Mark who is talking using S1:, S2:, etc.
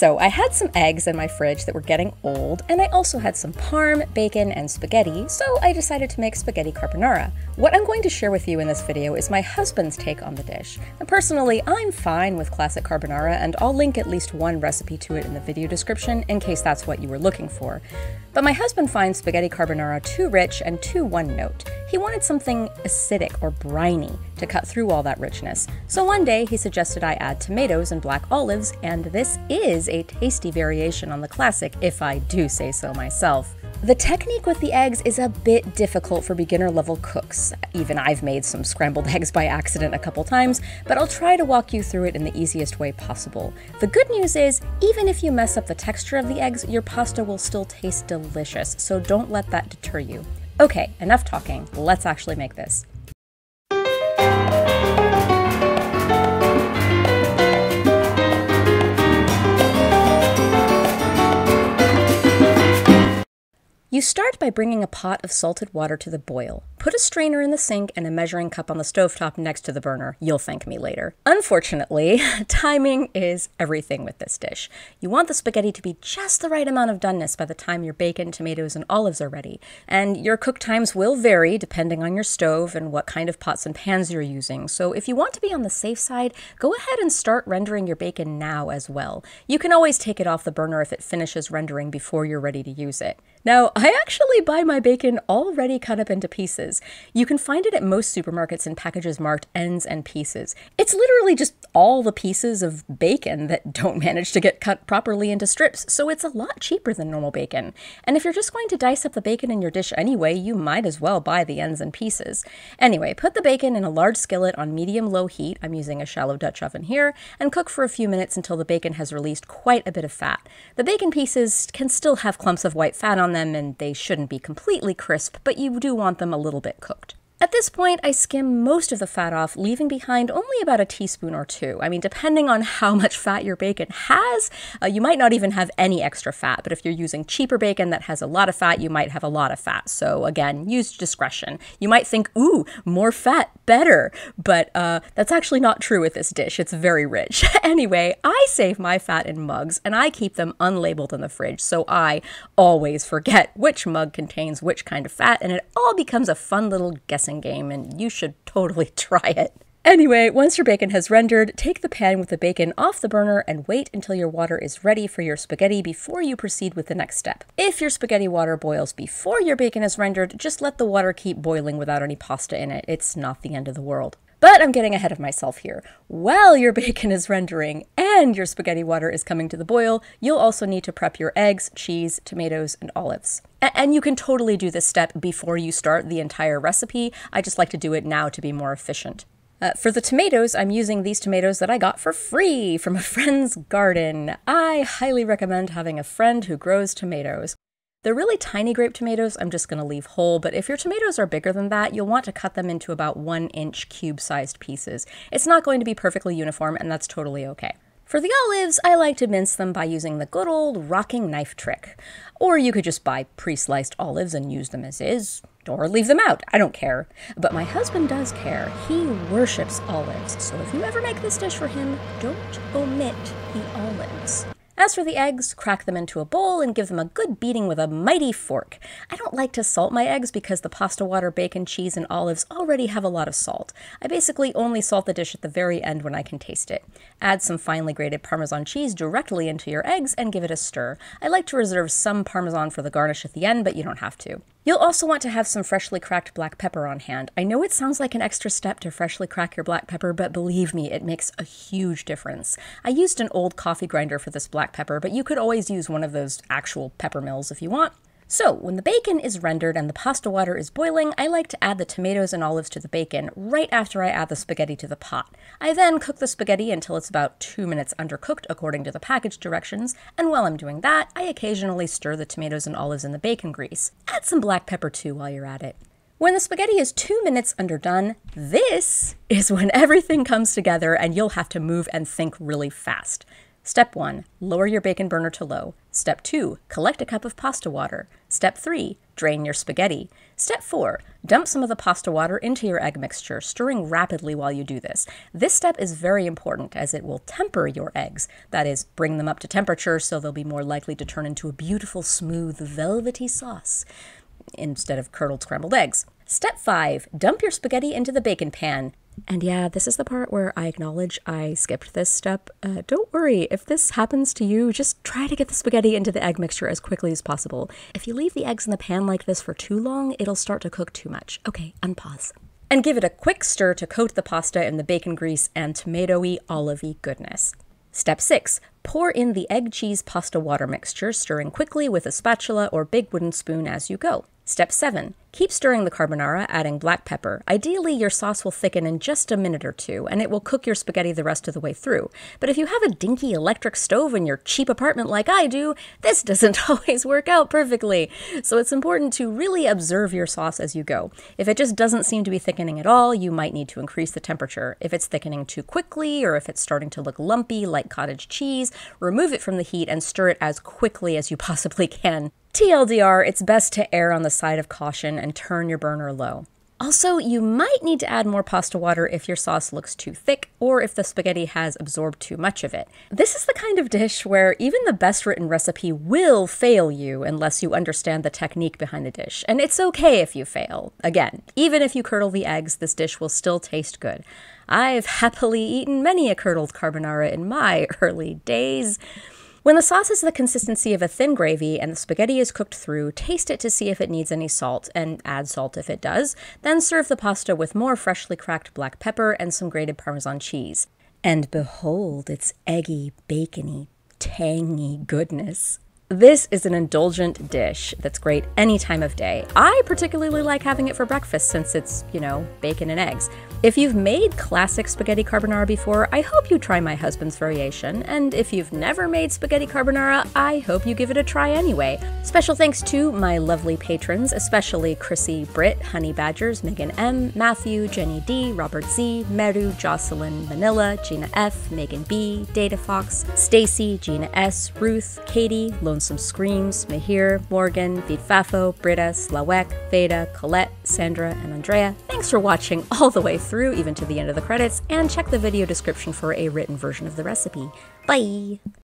S1: So I had some eggs in my fridge that were getting old, and I also had some parm, bacon, and spaghetti, so I decided to make spaghetti carbonara. What I'm going to share with you in this video is my husband's take on the dish. And personally, I'm fine with classic carbonara, and I'll link at least one recipe to it in the video description in case that's what you were looking for. But my husband finds spaghetti carbonara too rich and too one-note. He wanted something acidic or briny to cut through all that richness. So one day he suggested I add tomatoes and black olives, and this is a tasty variation on the classic, if I do say so myself. The technique with the eggs is a bit difficult for beginner-level cooks. Even I've made some scrambled eggs by accident a couple times, but I'll try to walk you through it in the easiest way possible. The good news is, even if you mess up the texture of the eggs, your pasta will still taste delicious, so don't let that deter you. Okay, enough talking. Let's actually make this. You start by bringing a pot of salted water to the boil. Put a strainer in the sink and a measuring cup on the stovetop next to the burner. You'll thank me later. Unfortunately, timing is everything with this dish. You want the spaghetti to be just the right amount of doneness by the time your bacon, tomatoes, and olives are ready. And your cook times will vary depending on your stove and what kind of pots and pans you're using. So if you want to be on the safe side, go ahead and start rendering your bacon now as well. You can always take it off the burner if it finishes rendering before you're ready to use it. Now, I actually buy my bacon already cut up into pieces. You can find it at most supermarkets in packages marked ends and pieces. It's literally just all the pieces of bacon that don't manage to get cut properly into strips, so it's a lot cheaper than normal bacon. And if you're just going to dice up the bacon in your dish anyway, you might as well buy the ends and pieces. Anyway, put the bacon in a large skillet on medium-low heat, I'm using a shallow Dutch oven here, and cook for a few minutes until the bacon has released quite a bit of fat. The bacon pieces can still have clumps of white fat on them, and they shouldn't be completely crisp, but you do want them a little bit cooked. At this point, I skim most of the fat off, leaving behind only about a teaspoon or two. I mean, depending on how much fat your bacon has, you might not even have any extra fat, but if you're using cheaper bacon that has a lot of fat, you might have a lot of fat. So again, use discretion. You might think, ooh, more fat, better, but that's actually not true with this dish. It's very rich. Anyway, I save my fat in mugs, and I keep them unlabeled in the fridge, so I always forget which mug contains which kind of fat, and it all becomes a fun little guessing game, and you should totally try it. Anyway, once your bacon has rendered, take the pan with the bacon off the burner and wait until your water is ready for your spaghetti before you proceed with the next step. If your spaghetti water boils before your bacon is rendered, just let the water keep boiling without any pasta in it. It's not the end of the world. But I'm getting ahead of myself here. While your bacon is rendering and your spaghetti water is coming to the boil, you'll also need to prep your eggs, cheese, tomatoes, and olives. And you can totally do this step before you start the entire recipe. I just like to do it now to be more efficient. For the tomatoes, I'm using these tomatoes that I got for free from a friend's garden. I highly recommend having a friend who grows tomatoes. The really tiny grape tomatoes I'm just going to leave whole, but if your tomatoes are bigger than that, you'll want to cut them into about 1-inch cube-sized pieces. It's not going to be perfectly uniform, and that's totally okay. For the olives, I like to mince them by using the good old rocking knife trick. Or you could just buy pre-sliced olives and use them as is, or leave them out, I don't care. But my husband does care. He worships olives, so if you ever make this dish for him, don't omit the olives. As for the eggs, crack them into a bowl and give them a good beating with a mighty fork. I don't like to salt my eggs because the pasta water, bacon, cheese, and olives already have a lot of salt. I basically only salt the dish at the very end when I can taste it. Add some finely grated Parmesan cheese directly into your eggs and give it a stir. I like to reserve some Parmesan for the garnish at the end, but you don't have to. You'll also want to have some freshly cracked black pepper on hand. I know it sounds like an extra step to freshly crack your black pepper, but believe me, it makes a huge difference. I used an old coffee grinder for this black pepper, but you could always use one of those actual pepper mills if you want. So, when the bacon is rendered and the pasta water is boiling, I like to add the tomatoes and olives to the bacon right after I add the spaghetti to the pot. I then cook the spaghetti until it's about 2 minutes undercooked according to the package directions, and while I'm doing that, I occasionally stir the tomatoes and olives in the bacon grease. Add some black pepper too while you're at it. When the spaghetti is 2 minutes underdone, this is when everything comes together and you'll have to move and think really fast. Step 1. Lower your bacon burner to low. Step 2. Collect a cup of pasta water. Step 3. Drain your spaghetti. Step 4. Dump some of the pasta water into your egg mixture, stirring rapidly while you do this. This step is very important as it will temper your eggs. That is, bring them up to temperature so they'll be more likely to turn into a beautiful, smooth, velvety sauce instead of curdled scrambled eggs. Step 5. Dump your spaghetti into the bacon pan. And yeah, this is the part where I acknowledge I skipped this step. Don't worry, if this happens to you, just try to get the spaghetti into the egg mixture as quickly as possible. If you leave the eggs in the pan like this for too long, it'll start to cook too much. Okay, unpause. And give it a quick stir to coat the pasta in the bacon grease and tomatoey, olivey goodness. Step 6. Pour in the egg cheese pasta water mixture, stirring quickly with a spatula or big wooden spoon as you go. Step 7. Keep stirring the carbonara, adding black pepper. Ideally, your sauce will thicken in just a minute or two, and it will cook your spaghetti the rest of the way through. But if you have a dinky electric stove in your cheap apartment like I do, this doesn't always work out perfectly. So it's important to really observe your sauce as you go. If it just doesn't seem to be thickening at all, you might need to increase the temperature. If it's thickening too quickly, or if it's starting to look lumpy like cottage cheese, remove it from the heat and stir it as quickly as you possibly can. TLDR, it's best to err on the side of caution and turn your burner low. Also, you might need to add more pasta water if your sauce looks too thick or if the spaghetti has absorbed too much of it. This is the kind of dish where even the best written recipe will fail you unless you understand the technique behind the dish. And it's okay if you fail. Again, even if you curdle the eggs, this dish will still taste good. I've happily eaten many a curdled carbonara in my early days. When the sauce is the consistency of a thin gravy and the spaghetti is cooked through, taste it to see if it needs any salt, and add salt if it does. Then serve the pasta with more freshly cracked black pepper and some grated Parmesan cheese. And behold its eggy, bacony, tangy goodness. This is an indulgent dish that's great any time of day. I particularly like having it for breakfast since it's, bacon and eggs. If you've made classic spaghetti carbonara before, I hope you try my husband's variation, and if you've never made spaghetti carbonara, I hope you give it a try anyway. Special thanks to my lovely patrons, especially Chrissy, Britt, Honey Badgers, Megan M, Matthew, Jenny D, Robert Z, Meru, Jocelyn, Manila, Gina F, Megan B, Data Fox, Stacy, Gina S, Ruth, Katie, Lonesome Screams, Mahir, Morgan, Vidfafo, Britta, Slawek, Veda, Colette, Sandra, and Andrea. Thanks for watching all the way through, even to the end of the credits, and check the video description for a written version of the recipe. Bye!